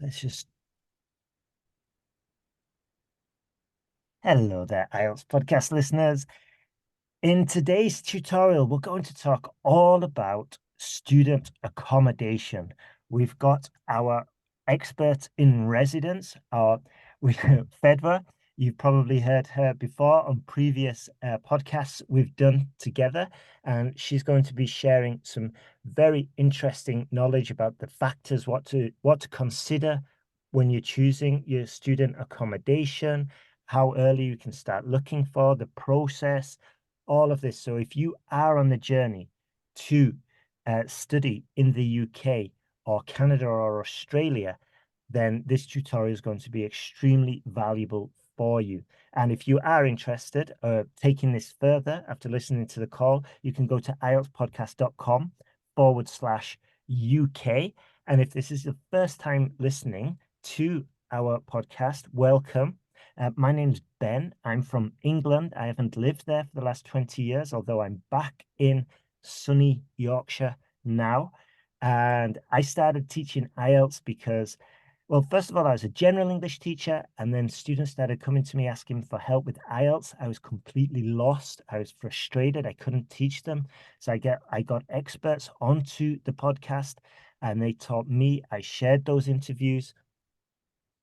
Let's just Hello there, IELTS podcast listeners. In today's tutorial, we're going to talk all about student accommodation. We've got our expert in residence, Fedoua. You've probably heard her before on previous podcasts we've done together, and she's going to be sharing some very interesting knowledge about the factors, what to consider when you're choosing your student accommodation, how early you can start looking for the process, all of this. So if you are on the journey to study in the UK or Canada or Australia, then this tutorial is going to be extremely valuable for you. And if you are interested taking this further after listening to the call, you can go to IELTSPodcast.com /UK. And if this is the first time listening to our podcast, welcome. My name's Ben. I'm from England. I haven't lived there for the last 20 years, although I'm back in sunny Yorkshire now. And I started teaching IELTS because, well, first of all, I was a general English teacher, and then students started coming to me asking for help with IELTS. I was completely lost. I was frustrated. I couldn't teach them. So I got experts onto the podcast, and they taught me. I shared those interviews.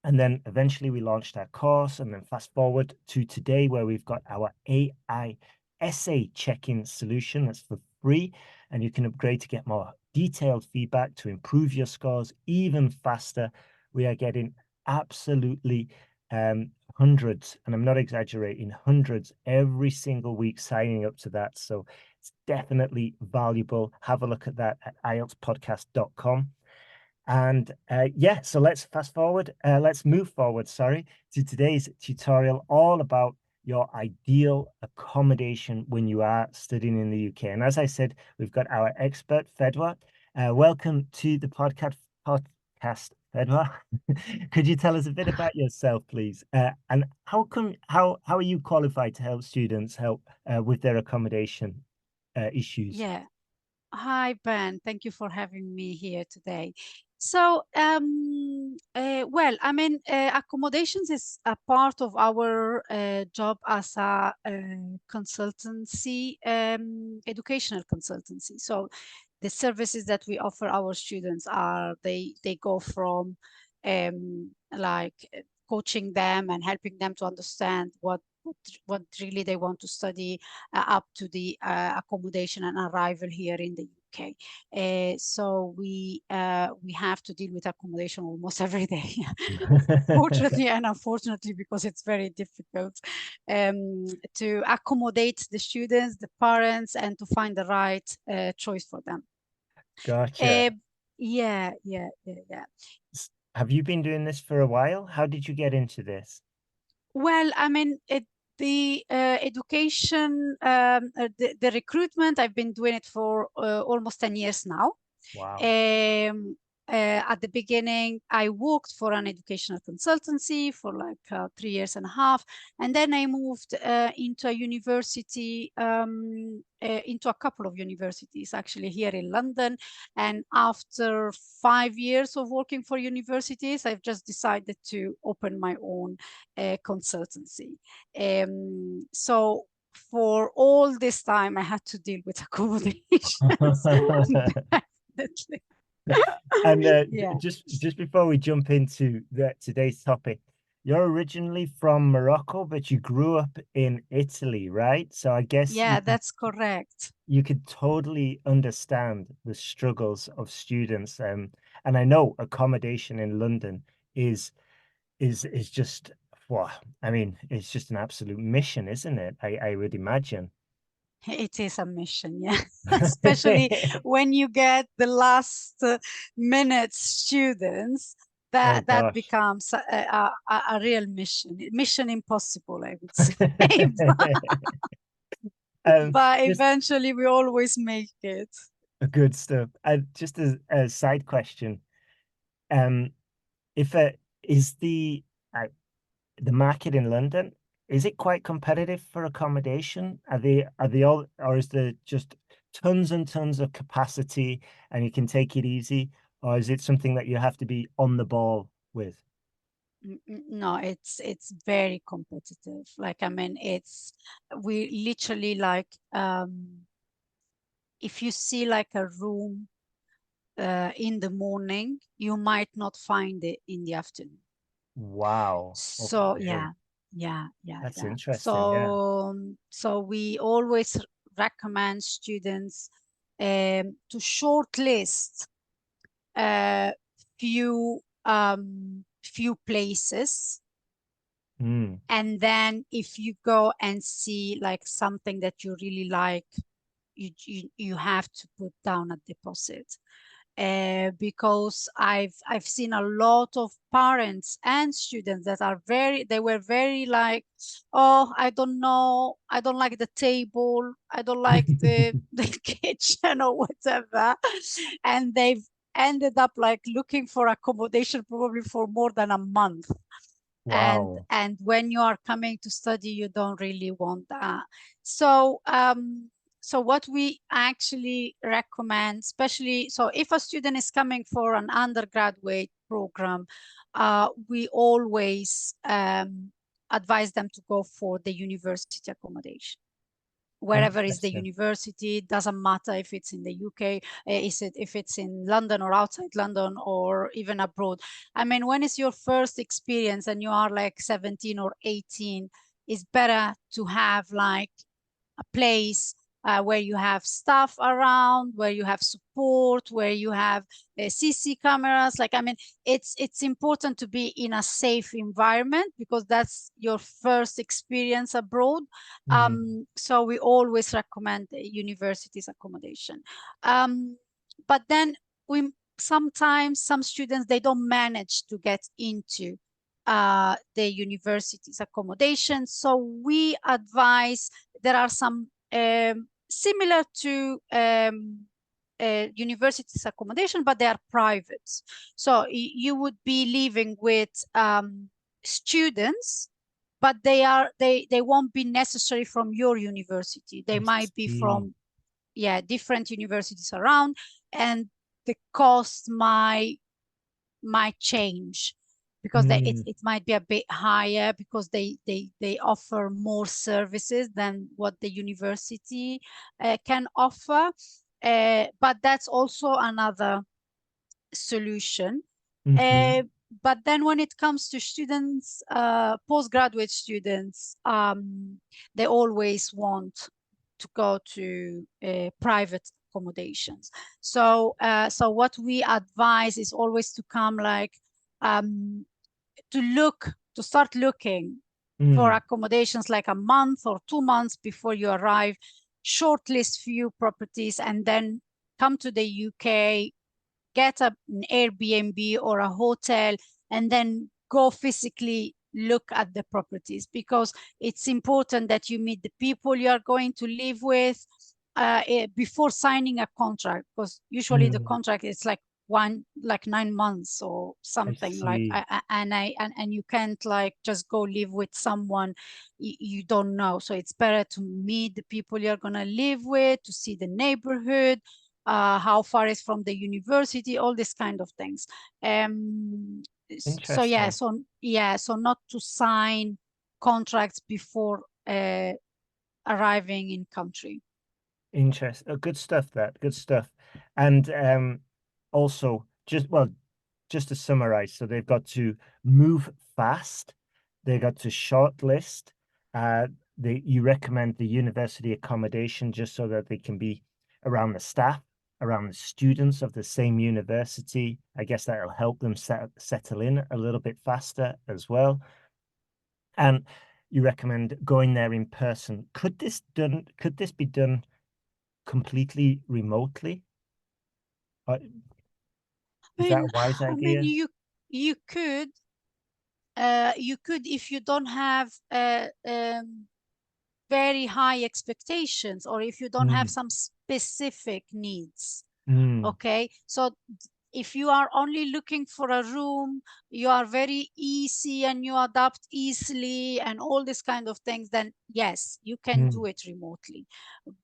And then eventually we launched our course, and then fast forward to today where we've got our AI essay check-in solution that's for free, and you can upgrade to get more detailed feedback to improve your scores even faster. We are getting absolutely hundreds, and I'm not exaggerating, hundreds every single week signing up to that. So it's definitely valuable. Have a look at that at IELTSPodcast.com. And yeah, so let's let's move forward, sorry, to today's tutorial, all about your ideal accommodation when you are studying in the UK. And as I said, we've got our expert, Fedoua. Welcome to the podcast, Fedoua. Could you tell us a bit about yourself, please? And how are you qualified to help students with their accommodation issues? Yeah. Hi, Ben. Thank you for having me here today. So, accommodations is a part of our job as a consultancy, educational consultancy. So, the services that we offer our students are they go from coaching them and helping them to understand what really they want to study up to the accommodation and arrival here in the UK. So we have to deal with accommodation almost every day, fortunately and unfortunately, because it's very difficult to accommodate the students, the parents, and to find the right choice for them. Gotcha. Uh, yeah. Have you been doing this for a while? How did you get into this? Well, the education, the recruitment, I've been doing it for almost 10 years now. Wow. Um, at the beginning, I worked for an educational consultancy for like 3 years and a half, and then I moved into a university, into a couple of universities actually here in London. And after 5 years of working for universities, I've just decided to open my own consultancy. So for all this time, I had to deal with accommodations. Definitely. And Yeah. just before we jump into today's topic, you're originally from Morocco, but you grew up in Italy, right? So I guess Yeah, that's correct. you could totally understand the struggles of students. And I know accommodation in London is is just, well, I mean, it's just an absolute mission, isn't it? I would imagine. It is a mission, yeah. Especially when you get the last minute students, Oh that gosh. becomes a real mission. Mission impossible, I would say. But, but Just eventually we always make it. good stuff. Just as a side question, um, if is the market in London, is it quite competitive for accommodation? Are they all, or is there just tons and tons of capacity and you can take it easy, or is it something that you have to be on the ball with? No, it's very competitive. Like, I mean, we literally like, if you see like a room in the morning, you might not find it in the afternoon. Wow. So Okay. That's yeah. interesting. Yeah. So we always recommend students to shortlist uh, few places, Mm. and then if you go and see like something that you really like, you have to put down a deposit. Because I've seen a lot of parents and students that they were very like, oh, I don't know, I don't like the table, I don't like the kitchen or whatever, and they've ended up like looking for accommodation probably for more than a month. and Wow. and when you are coming to study, you don't really want that. So what we actually recommend, especially so if a student is coming for an undergraduate program, we always advise them to go for the university accommodation. Wherever is the Interesting. university, it doesn't matter if it's in the UK, if it's in London or outside London or even abroad. I mean, when it's your first experience and you are like 17 or 18, it's better to have like a place where you have staff around, where you have support, where you have CC cameras. Like, I mean, it's important to be in a safe environment because that's your first experience abroad. Mm. So we always recommend the university's accommodation. But then we sometimes some students, they don't manage to get into the university's accommodation. So we advise, there are some similar to university's accommodation, but they are private. So you would be living with students, but they won't be necessary from your university. They I might be see. from, yeah, different universities around, and the cost might change because Mm. it might be a bit higher because they offer more services than what the university can offer. But that's also another solution. Mm-hmm. Uh, but then when it comes to students, postgraduate students, they always want to go to private accommodations. So what we advise is always to come like um, to start looking for Mm. accommodations like a month or 2 months before you arrive, shortlist few properties, and then come to the UK, get an Airbnb or a hotel, and then go physically look at the properties, because it's important that you meet the people you are going to live with before signing a contract, because usually the Mm. contract is like 9 months or I something like, see. and you can't like just go live with someone you don't know. So it's better to meet the people you're gonna live with, to see the neighborhood, how far is from the university, all these kind of things. So Interesting. so not to sign contracts before arriving in country. Interesting. Good stuff. That good stuff. And also, just to summarize, so they've got to move fast. They got to shortlist. Uh, you recommend the university accommodation just so that they can be around the staff, around the students of the same university. I guess that'll help them settle in a little bit faster as well. And you recommend going there in person. Could this be done completely remotely? Uh, Is that a wise I mean, idea? you could if you don't have very high expectations, or if you don't have Mm, some specific needs. mm, Okay, so if you are only looking for a room, you are very easy and you adapt easily and all these kind of things, then yes, you can mm, do it remotely.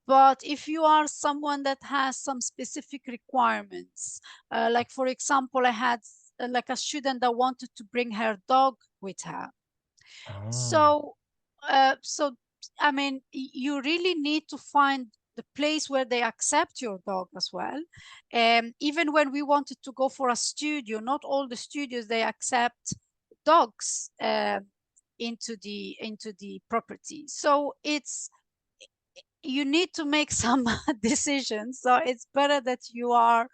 But if you are someone that has some specific requirements, like for example, I had like a student that wanted to bring her dog with her. Ah, So, so I mean, you really need to find the place where they accept your dog as well. Even when we wanted to go for a studio, not all the studios they accept dogs into the property. So it's you need to make some decisions. So it's better that you are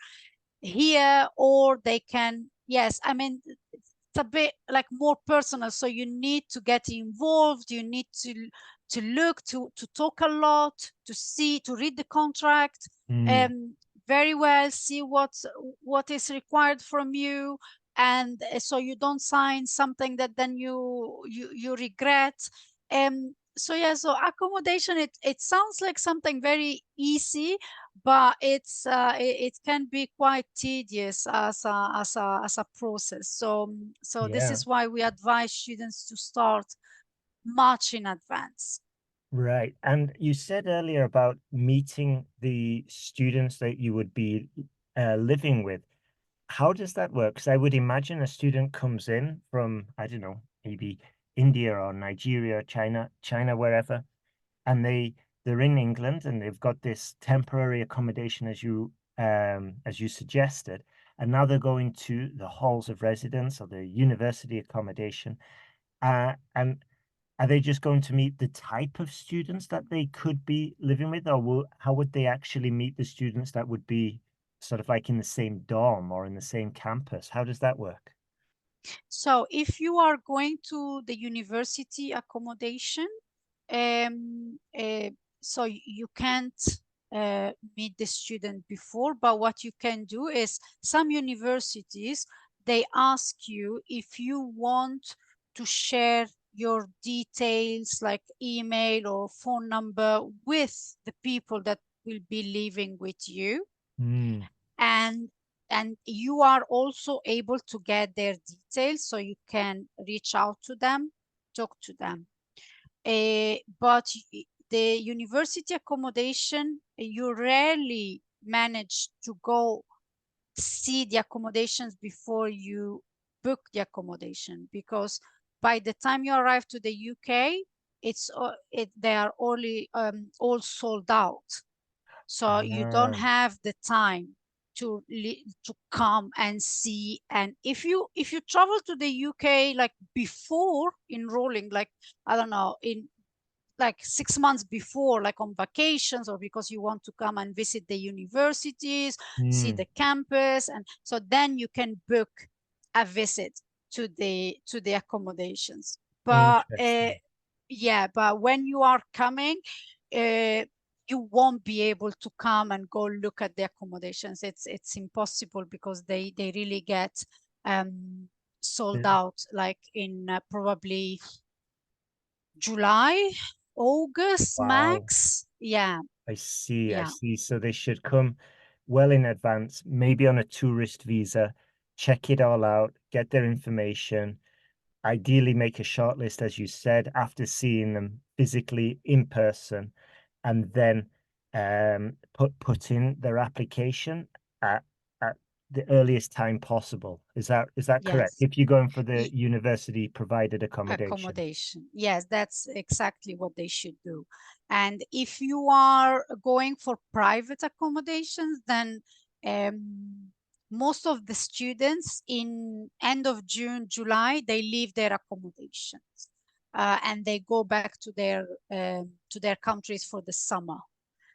here, or they can, yes, I mean, it's a bit like more personal, so you need to get involved, you need to look, to talk a lot, to see, to read the contract mm, um very well, see what is required from you, and so you don't sign something that then you regret. So yeah, so accommodation, it sounds like something very easy, but it can be quite tedious as a process. So this yeah, is why we advise students to start much in advance. right. And you said earlier about meeting the students that you would be living with. How does that work? Because I would imagine a student comes in from, I don't know, maybe India or Nigeria, China, wherever, and they're in England and they've got this temporary accommodation as you suggested, and now they're going to the halls of residence or the university accommodation. And are they just going to meet the type of students that they could be living with, or how would they actually meet the students that would be sort of like in the same dorm or in the same campus? How does that work? So if you are going to the university accommodation, so you can't meet the student before, but what you can do is some universities, they ask you if you want to share your details like email or phone number with the people that will be living with you, Mm, and you are also able to get their details so you can reach out to them, talk to them. But the university accommodation, you rarely manage to go see the accommodations before you book the accommodation, because by the time you arrive to the UK, they are all sold out. So you don't ah, have the time to come and see. And if you travel to the UK like before enrolling, like I don't know, in like 6 months before, like on vacations, or because you want to come and visit the universities, see mm, the campus, and so then you can book a visit to the accommodations. But interesting. yeah, but when you are coming, uh, you won't be able to come and go look at the accommodations. It's impossible, because they really get sold Uh, out like in probably July, August Wow. max. Yeah, I see, I yeah, see. So they should come well in advance, maybe on a tourist visa, check it all out, get their information, ideally make a short list, as you said, after seeing them physically in person, and then put in their application at at the earliest time possible. Is that correct? yes. If you're going for the university provided accommodation. Accommodation. Yes, that's exactly what they should do. And if you are going for private accommodations, then most of the students in end of June, July, they leave their accommodations and they go back to their countries for the summer.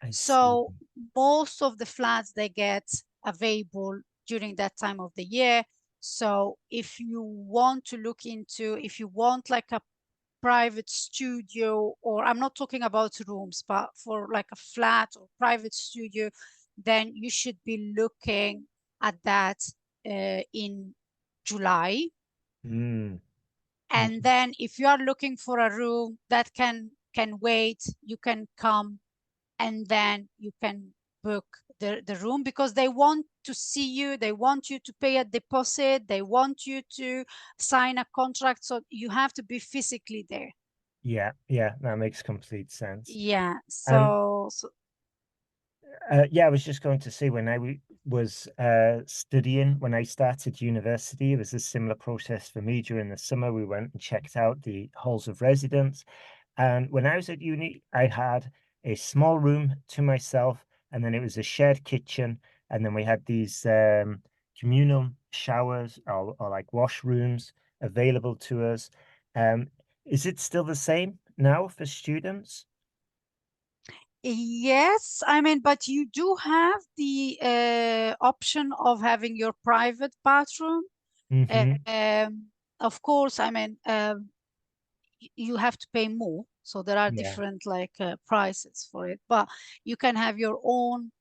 I see. So most of the flats they get available during that time of the year. So if you want to look into, if you want like a private studio, or I'm not talking about rooms, but for like a flat or private studio, then you should be looking at that in July. Mm, And then if you are looking for a room that can wait, you can come and then you can book the room, because they want to see you, they want you to pay a deposit, they want you to sign a contract, so you have to be physically there. yeah, yeah, that makes complete sense. Yeah, And so yeah, I was just going to say when was studying when I started university. It was a similar process for me during the summer. We went and checked out the halls of residence. And when I was at uni, I had a small room to myself, and then it was a shared kitchen. And then we had these communal showers or like washrooms available to us. Um, is it still the same now for students? Yes, I mean, but you do have the option of having your private bathroom. Mm-hmm. Of course, I mean, you have to pay more. So there are Yeah. different like prices for it, but you can have your own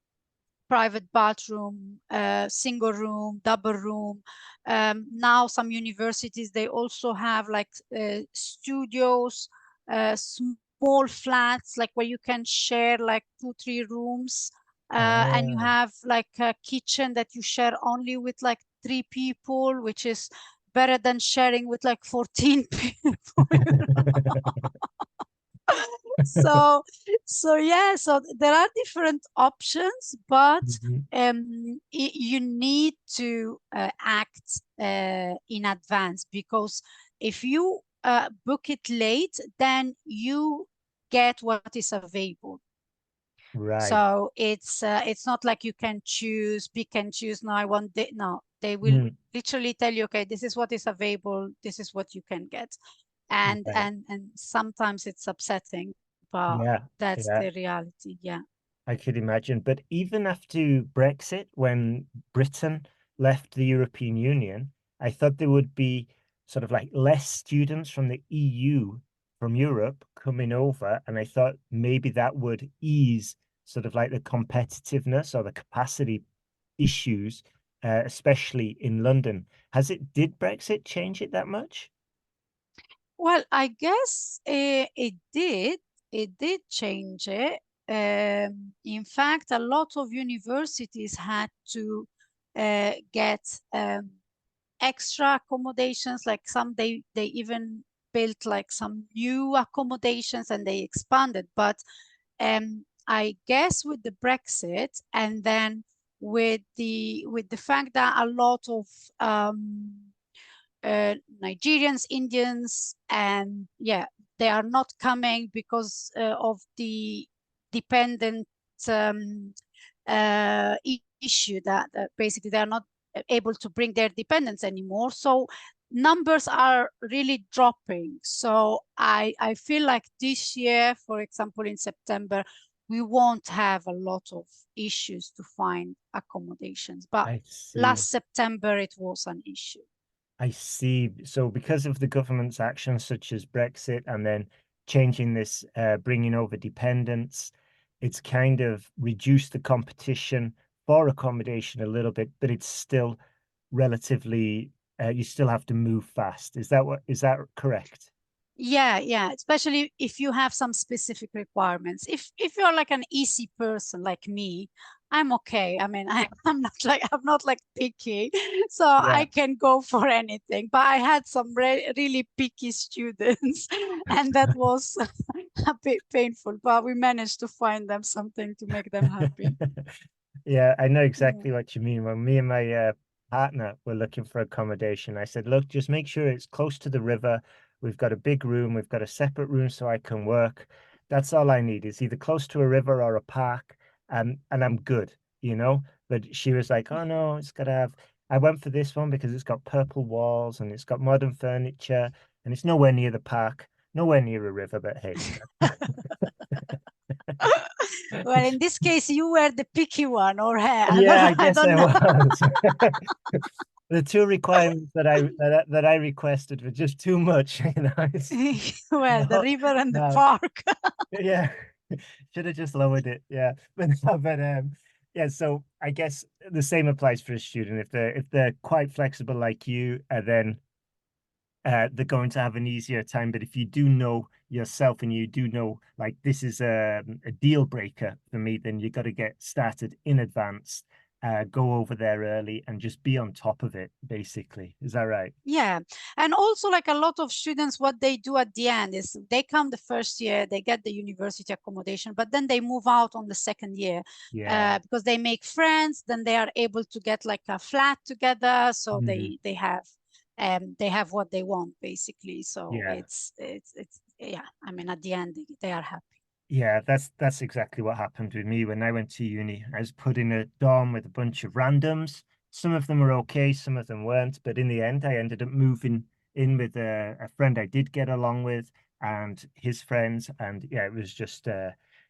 private bathroom, single room, double room. Now some universities, they also have like studios, small flats, like where you can share like 2, 3 rooms. And you Ah. have like a kitchen that you share only with like 3 people, which is better than sharing with like 14 people. so yeah, so there are different options, but Mhm. you need to act in advance, because if you book it late, then you get what is available. Right. So it's not like you can choose, pick and choose. No, I want no, they will Mm. literally tell you, okay, this is what is available, this is what you can get. and Right. and and sometimes it's upsetting, but Yeah. that's Yeah. the reality. Yeah. I could imagine. But even after Brexit, when Britain left the European Union, I thought there would be sort of like less students from the EU, from Europe coming over. And I thought maybe that would ease sort of like the competitiveness or the capacity issues, especially in London. Did Brexit change it that much? Well, I guess it did change it. In fact, a lot of universities had to get extra accommodations, like some, they even built like some new accommodations and they expanded. But I guess with the Brexit, and then with the fact that a lot of Nigerians, Indians, and yeah, they are not coming because of the dependent um, issue, that basically they are not able to bring their dependents anymore. So numbers are really dropping. So I feel like this year, for example, in September, we won't have a lot of issues to find accommodations. But I see. last September, it was an issue. I see. So because of the government's actions such as Brexit and then changing this, bringing over dependents, it's kind of reduced the competition for accommodation a little bit, but it's still relatively, you still have to move fast. Is that correct? Yeah, yeah, especially if you have some specific requirements. If you're like an easy person like me, I'm okay. I mean, I'm not like picky, so Yeah. I can go for anything. But I had some really picky students, and that was a bit painful. But we managed to find them something to make them happy. Yeah, I know Yeah. exactly what you mean. When me and my partner were looking for accommodation, I said, look, just make sure it's close to the river. We've got a big room. We've got a separate room so I can work. That's all I need. It's either close to a river or a park, and I'm good, you know? But she was like, oh no, it's got to have. I went for this one because it's got purple walls and it's got modern furniture and it's nowhere near the park, nowhere near a river, but hey. Well, in this case, you were the picky one, or her. I Yeah, I don't, I guess don't I know. was. The two requirements that I requested were just too much, you know. Well, the No, river and the no, park. yeah, should have just lowered it. Yeah, but no, but yeah. So I guess the same applies for a student. If they're quite flexible like you, then they're going to have an easier time. But if you do know yourself and you do know like this is a deal breaker for me, then you got to get started in advance go over there early and just be on top of it, basically. Is that right? Yeah. And also, like a lot of students, what they do at the end is they come the first year, they get the university accommodation, but then they move out on the second year Yeah. because they make friends, then they are able to get like a flat together. So Mm. they have what they want basically. So Yeah. it's yeah, I mean, at the end they are happy. Yeah, that's exactly what happened with me when I went to uni. I was put in a dorm with a bunch of randoms. Some of them were okay, some of them weren't, but in the end, I ended up moving in with a friend I did get along with and his friends, and yeah, it was just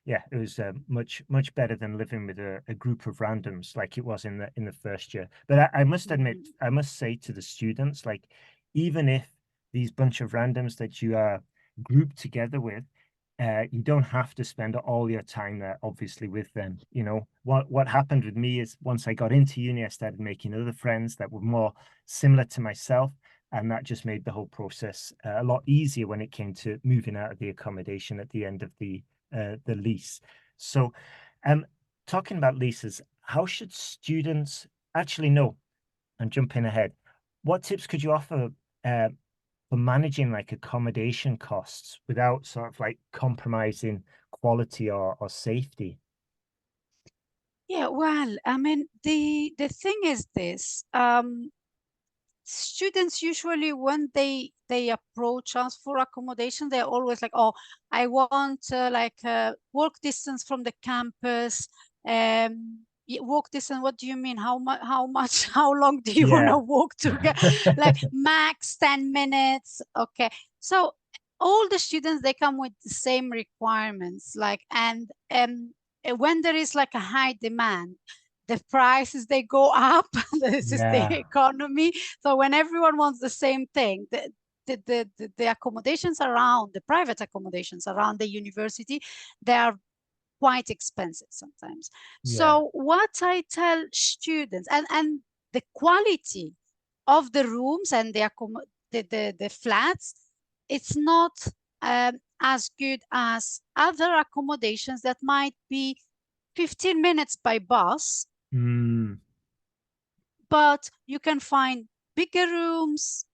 yeah, it was much better than living with a group of randoms like it was in the first year. But I must admit, Mhm. I must say to the students, like even if these bunch of randoms that you are grouped together with you don't have to spend all your time there, obviously, with them. You know, what happened with me is once I got into uni, I started making other friends that were more similar to myself, and that just made the whole process a lot easier when it came to moving out of the accommodation at the end of the lease. So, um, talking about leases, how should students actually know? I'm jumping ahead. What tips could you offer uh, for managing like accommodation costs without sort of like compromising quality or safety? Yeah, well, I mean, the thing is this, students usually when they approach us for accommodation, they're always like, oh, I want like walk distance from the campus. Walk distance, what do you mean? How much how long do you want Yeah. to walk to get like max 10 minutes? Okay, so all the students, they come with the same requirements, like, and when there is like a high demand, the prices, they go up. This is the Yeah. economy. So when everyone wants the same thing, the accommodations around, the private accommodations around the university, they are quite expensive sometimes. Yeah. So what I tell students, and the quality of the rooms and the flats, it's not as good as other accommodations that might be 15 minutes by bus, Mm, but you can find bigger rooms,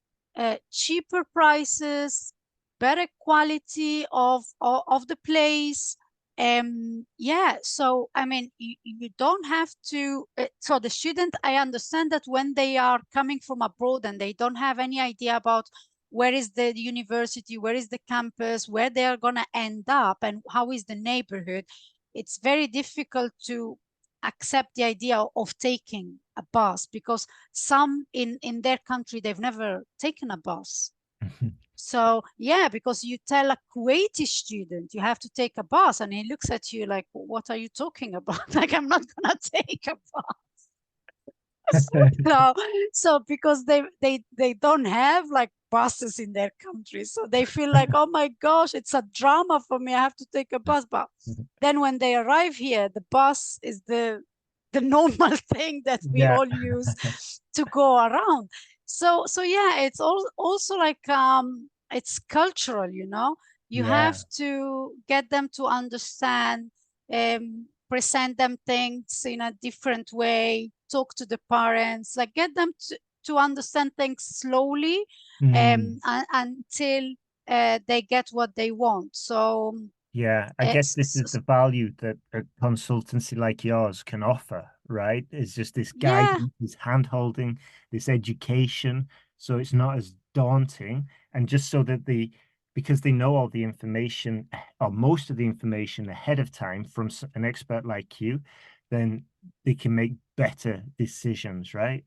cheaper prices, better quality of the place. Yeah, so I mean, you don't have to. So the student, I understand that when they are coming from abroad and they don't have any idea about where is the university, where is the campus, where they are gonna end up, and how is the neighborhood, it's very difficult to accept the idea of taking a bus, because some in their country, they've never taken a bus. So yeah, because you tell a Kuwaiti student you have to take a bus, and he looks at you like, what are you talking about? Like, I'm not gonna take a bus. So, so because they don't have like buses in their country, so they feel like, oh my gosh, it's a drama for me, I have to take a bus. But then when they arrive here, the bus is the normal thing that we yeah. all use to go around. So yeah, it's also like it's cultural, you know. You have Yeah. to get them to understand, present them things in a different way, talk to the parents, like get them to understand things slowly, Mm. until they get what they want. So Yeah, I guess this is the value that a consultancy like yours can offer, right? It's just this yeah, guidance, this hand-holding, this education. So it's not as daunting. And just so that because they know all the information or most of the information ahead of time from an expert like you, then they can make better decisions, right?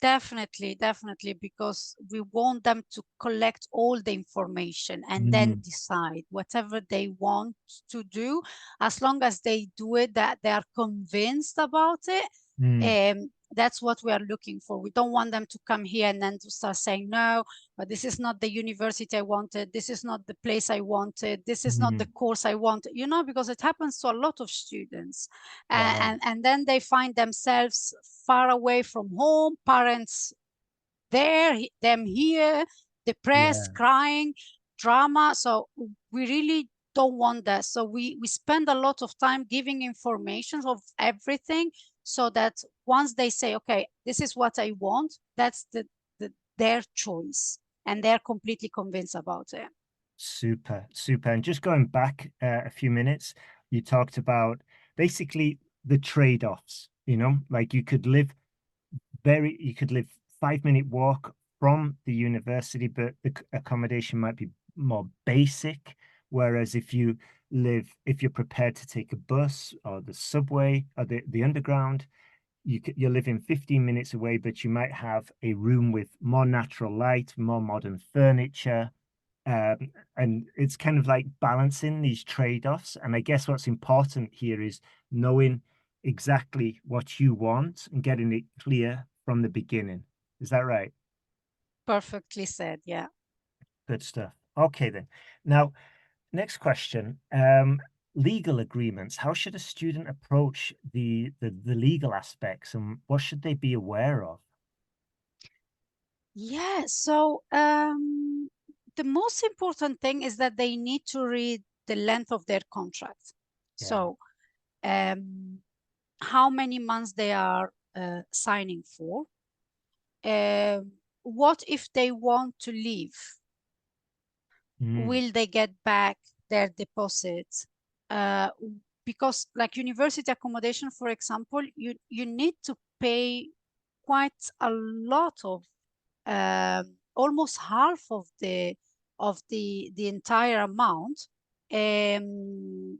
definitely, definitely, because we want them to collect all the information and then Mm, decide whatever they want to do, as long as they do it, that they are convinced about it. mm, That's what we are looking for. We don't want them to come here and then to start saying, no, but this is not the university I wanted. This is not the place I wanted. This is not the mm. course I wanted, you know, because it happens to a lot of students. Wow. And then they find themselves far away from home, parents there, them here, depressed, Yeah. crying, drama. So we really don't want that. So we spend a lot of time giving information of everything so that once they say, okay, this is what I want, that's their choice, and they're completely convinced about it. Super, super. And just going back a few minutes, you talked about basically the trade-offs, like you could live 5 minute walk from the university, but the accommodation might be more basic. Whereas if you're prepared to take a bus or the subway or the underground, you're living 15 minutes away, but you might have a room with more natural light, more modern furniture. And it's kind of like balancing these trade-offs. And I guess what's important here is knowing exactly what you want and getting it clear from the beginning. Is that right? Perfectly said, yeah. Good stuff. Okay, then. Now, next question. Legal agreements. How should a student approach the legal aspects, and what should they be aware of? Yeah, so the most important thing is that they need to read the length of their contract. Yeah. So um, how many months they are signing for. What if they want to leave? Mm, Will they get back their deposits? Uh, because like university accommodation, for example, you need to pay quite a lot of almost half of the entire amount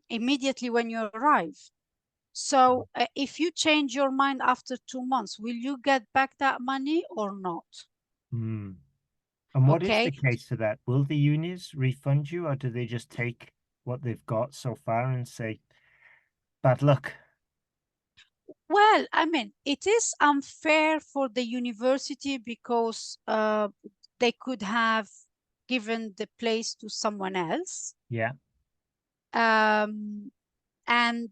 immediately when you arrive. So if you change your mind after 2 months, will you get back that money or not? mm. And what is the Okay. case for that? Will the unis refund you, or do they just take what they've got so far and say, bad luck? Well, I mean, it is unfair for the university because they could have given the place to someone else. Yeah. Um, and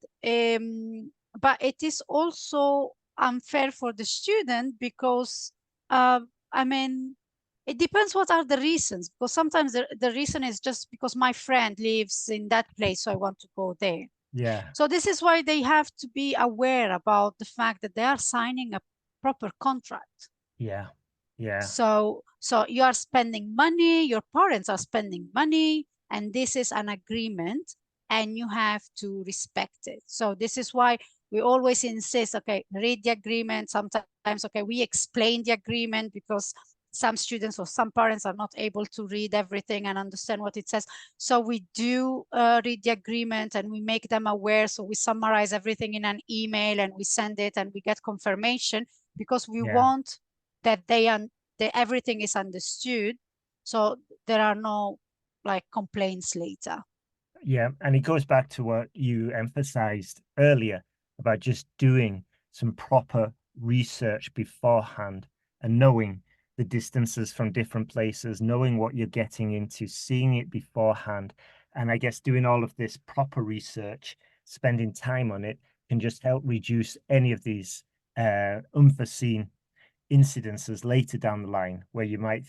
but it is also unfair for the student because I mean, it depends what are the reasons, because sometimes the reason is just because my friend lives in that place, so I want to go there. Yeah. So this is why they have to be aware about the fact that they are signing a proper contract. Yeah. Yeah. So you are spending money, your parents are spending money, and this is an agreement, and you have to respect it. So this is why we always insist, okay, read the agreement. Sometimes, okay, we explain the agreement because some students or some parents are not able to read everything and understand what it says. So we do read the agreement and we make them aware. So we summarize everything in an email and we send it and we get confirmation because we Yeah. want that everything is understood, so there are no like complaints later. Yeah, and it goes back to what you emphasized earlier about just doing some proper research beforehand and knowing the distances from different places, knowing what you're getting into, seeing it beforehand. And I guess doing all of this proper research, spending time on it, can just help reduce any of these unforeseen incidences later down the line where you might,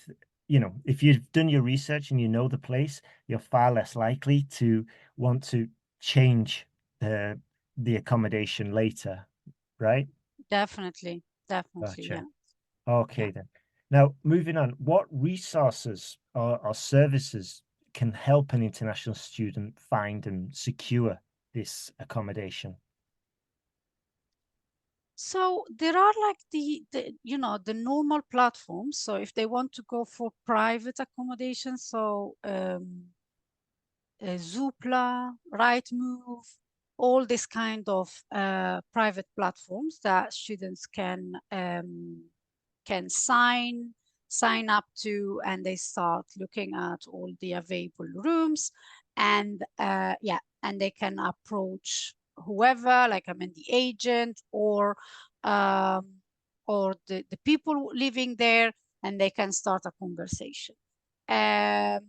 if you've done your research and you know the place, you're far less likely to want to change the accommodation later, right? Definitely, definitely, yeah. Gotcha. Yeah. Okay then. Now, moving on, what resources or services can help an international student find and secure this accommodation? So there are like the normal platforms. So if they want to go for private accommodation, so Zoopla, Rightmove, all this kind of private platforms that students can sign up to, and they start looking at all the available rooms, and yeah, and they can approach whoever, like I mean the agent um, or the people living there, and they can start a conversation. Um,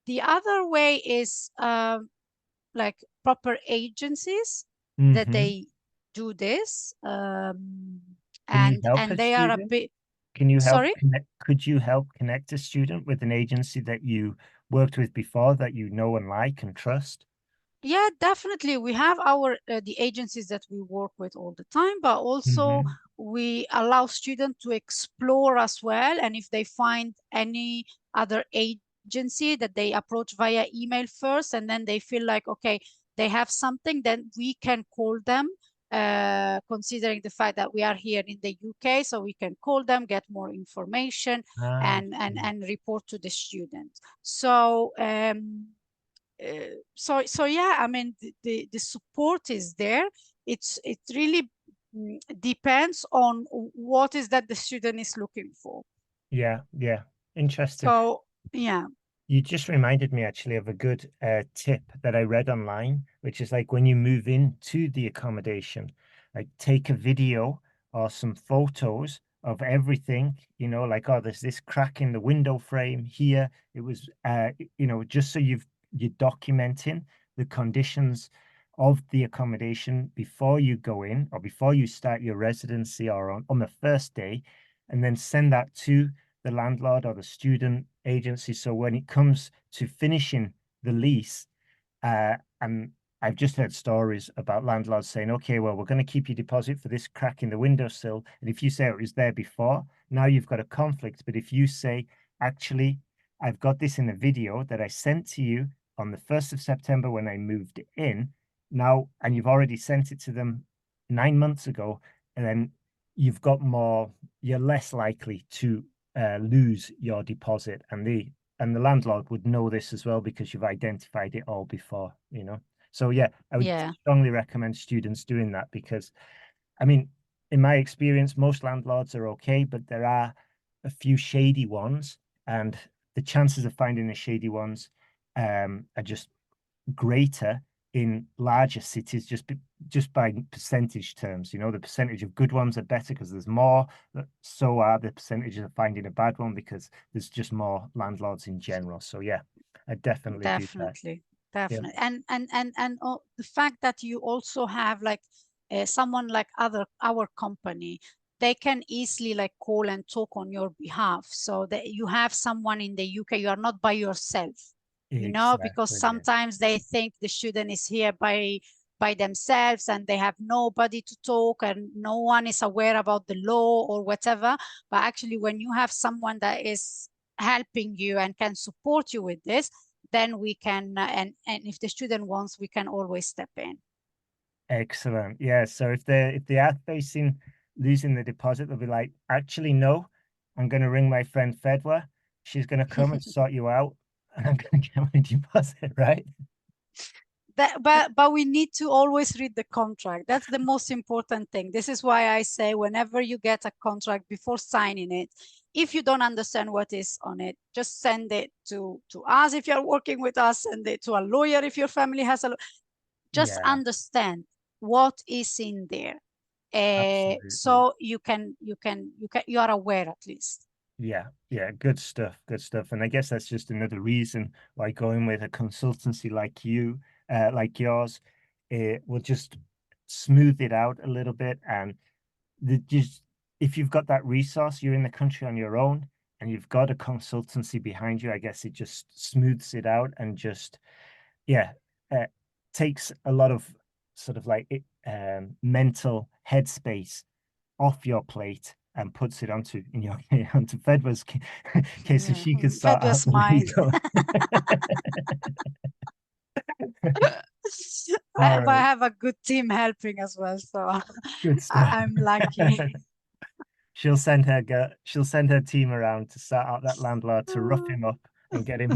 the other way is like proper agencies that Hmm. they do this, Can you help and a they are a student? bit. Can you help Sorry? connect? Could you help connect a student with an agency that you worked with before that you know and like and trust? Yeah, definitely. We have our the agencies that we work with all the time, but also Hmm. we allow students to explore as well. And if they find any other agency that they approach via email first, and then they feel like, okay, they have something, then we can call them, considering the fact that we are here in the UK, so we can call them, get more information, Ah, and report to the student. So so yeah, I mean the support is there. It really depends on what is that the student is looking for. yeah, yeah. Interesting. So yeah. You just reminded me actually of a good tip that I read online, which is like when you move into the accommodation, like take a video or some photos of everything, like, oh, there's this crack in the window frame here. It was, just so you're documenting the conditions of the accommodation before you go in or before you start your residency or on the first day, and then send that to the landlord or the student agency. So when it comes to finishing the lease, and I've just heard stories about landlords saying, okay, well, we're going to keep your deposit for this crack in the windowsill. And if you say it was there before, now you've got a conflict. But if you say, actually, I've got this in a video that I sent to you on the 1st of September when I moved in, now, and you've already sent it to them 9 months ago, and then you're less likely to lose your deposit, and the landlord would know this as well because you've identified it all before. So yeah, I would Yeah. strongly recommend students doing that because, I mean, in my experience, most landlords are okay, but there are a few shady ones, and the chances of finding the shady ones are just greater in larger cities just by percentage terms. The percentage of good ones are better because there's more, but so are the percentages of finding a bad one because there's just more landlords in general. So yeah, I definitely do that. Definitely, Yeah. definitely. And the fact that you also have like someone like other our company, they can easily like call and talk on your behalf, so that you have someone in the UK. You are not by yourself, because Exactly. Yeah. sometimes they think the student is here by themselves and they have nobody to talk and no one is aware about the law or whatever. But actually, when you have someone that is helping you and can support you with this, then we can, and if the student wants, we can always step in. Excellent. Yeah. So if they are facing losing the deposit, they'll be like, actually, no, I'm going to ring my friend Fedoua. She's going to come and sort you out, and I'm going to get my deposit, right? But we need to always read the contract. That's the most important thing. This is why I say whenever you get a contract, before signing it, if you don't understand what is on it, just send it to us. If you're working with us, send it to a lawyer. If your family has just Yeah, understand what is in there, absolutely. so you are aware at least. Yeah, yeah, good stuff, good stuff. And I guess that's just another reason why going with a consultancy like yours, it will just smooth it out a little bit. And just if you've got that resource, you're in the country on your own, and you've got a consultancy behind you, I guess it just smooths it out and just, yeah, uh, takes a lot of sort of like mental headspace off your plate and puts it onto in your onto Fedwa's case so Yeah, she could fed sort your out the mind. legal. All But I right, have a good team helping as well, so good stuff. I'm lucky. She'll send her team around to sort out that landlord to rough him up and get him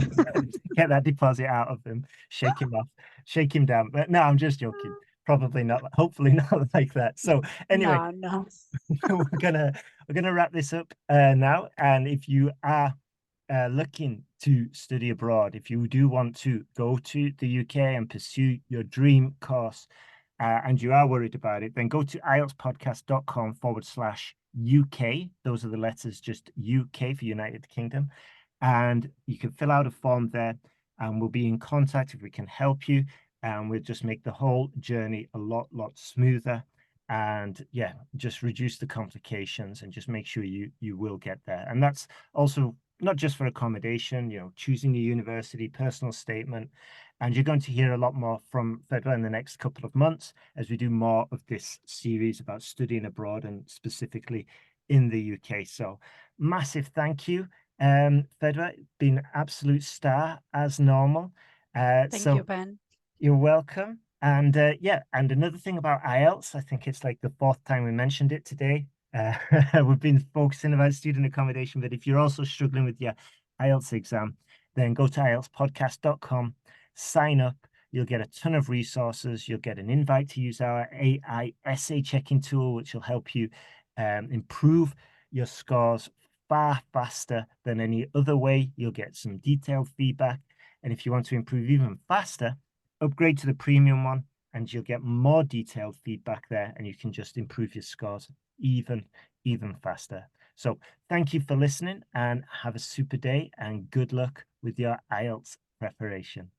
get that deposit out of him, shake him off, shake him down. But no, I'm just joking. Probably not. Hopefully not like that. So anyway, No, no. we're gonna we're gonna wrap this up now. And if you are looking to study abroad, if you do want to go to the UK and pursue your dream course, and you are worried about it, then go to IELTSPodcast.com/UK. Those are the letters, just UK for United Kingdom. And you can fill out a form there, and we'll be in contact if we can help you. And we'll just make the whole journey a lot smoother. And yeah, just reduce the complications and just make sure you will get there. And that's also not just for accommodation, choosing a university, personal statement, And you're going to hear a lot more from Fedoua in the next couple of months as we do more of this series about studying abroad and specifically in the UK. So massive thank you, Fedoua. Been an absolute star as normal. Thank you, So Ben. you're welcome. And yeah, and another thing about IELTS, I think it's like the fourth time we mentioned it today. Uh, we've been focusing about student accommodation, but if you're also struggling with your IELTS exam, then go to IELTSPodcast.com, sign up. You'll get a ton of resources. You'll get an invite to use our AI essay checking tool, which will help you improve your scores far faster than any other way. You'll get some detailed feedback. And if you want to improve even faster, upgrade to the premium one and you'll get more detailed feedback there and you can just improve your scores even faster. So thank you for listening and have a super day and good luck with your IELTS preparation.